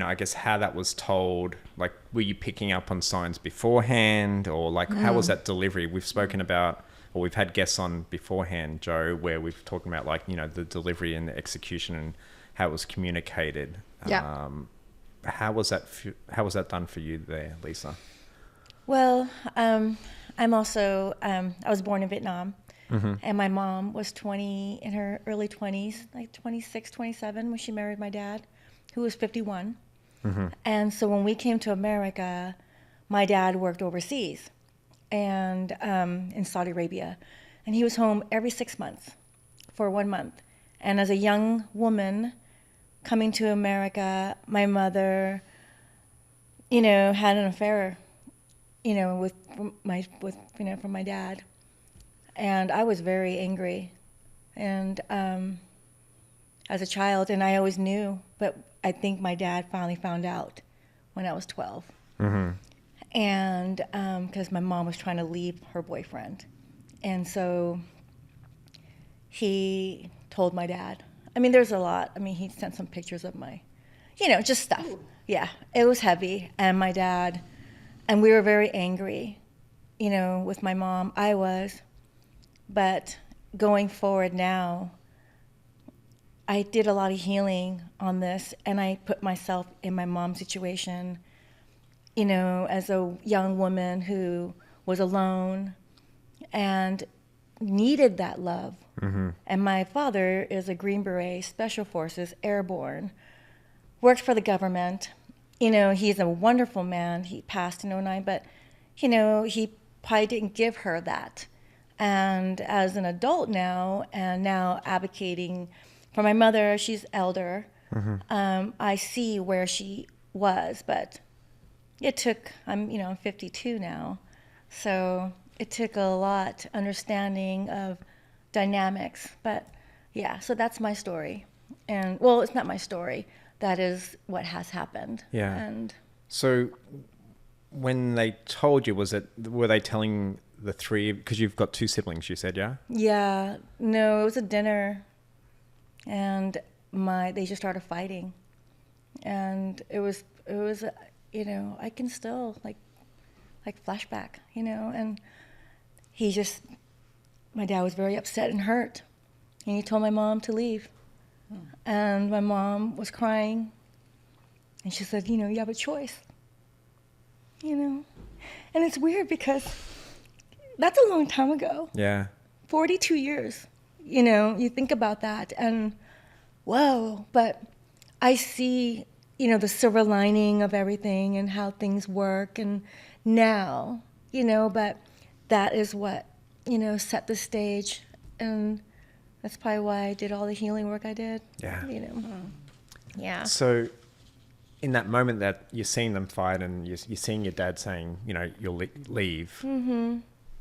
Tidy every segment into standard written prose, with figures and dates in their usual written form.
I guess how that was told. Like, were you picking up on signs beforehand, or like how was that delivery? We've spoken about, or we've had guests on beforehand, Joe, where we've talked about like, the delivery and the execution and how it was communicated. Yeah. How was that done for you there, Lesa? Well, I'm also, I was born in Vietnam, and my mom was in her early 20s, like 26, 27, when she married my dad, who was 51. And so when we came to America, my dad worked overseas and in Saudi Arabia, and he was home every 6 months for 1 month. And as a young woman coming to America, my mother, had an affair, from my dad, and I was very angry, and as a child, and I always knew, but I think my dad finally found out when I was 12, and because my mom was trying to leave her boyfriend, and so he told my dad. I mean, there's a lot. I mean, he sent some pictures of my, just stuff. Yeah, it was heavy, and my dad. And we were very angry, with my mom. I was. But going forward now, I did a lot of healing on this, and I put myself in my mom's situation, as a young woman who was alone and needed that love. And my father is a Green Beret, Special Forces, airborne, worked for the government. He's a wonderful man. He passed in '09, but, he probably didn't give her that. And as an adult now, and now advocating for my mother, she's elder, I see where she was, but it took, I'm 52 now, so it took a lot understanding of dynamics. But yeah, so that's my story. And, well, it's not my story. That is what has happened. Yeah. And so when they told you, were they telling the three, because you've got two siblings, you said, yeah? yeah, no, it was a dinner, and they just started fighting, and it was I can still like flashback, and my dad was very upset and hurt, and he told my mom to leave. And my mom was crying, and she said, you have a choice, and it's weird because that's a long time ago. Yeah. 42 years, you think about that, and whoa, but I see, the silver lining of everything and how things work, and now, but that is what, set the stage, and that's probably why I did all the healing work I did. Yeah. Yeah. So in that moment that you're seeing them fight and you're seeing your dad saying, you'll leave,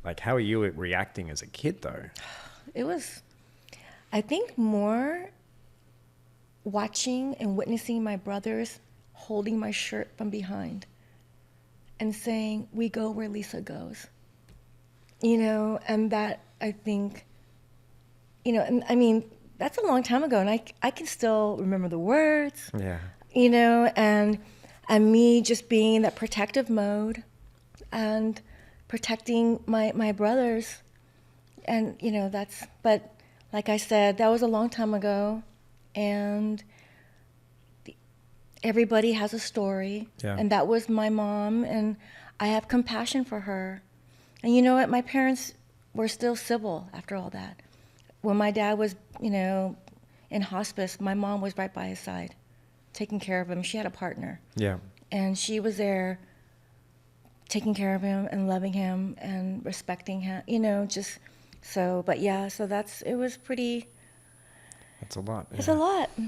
like, how are you reacting as a kid, though? It was, I think, more watching and witnessing my brothers holding my shirt from behind and saying, we go where Lesa goes. And that, I think, and I mean, that's a long time ago, and I can still remember the words. Yeah. And me just being in that protective mode and protecting my brothers. And, but like I said, that was a long time ago, and everybody has a story. Yeah. And that was my mom, and I have compassion for her. And you know what? My parents were still civil after all that. When my dad was, in hospice, my mom was right by his side, taking care of him. She had a partner. Yeah. And she was there taking care of him and loving him and respecting him, but yeah, so it was pretty. That's a lot. It's a lot.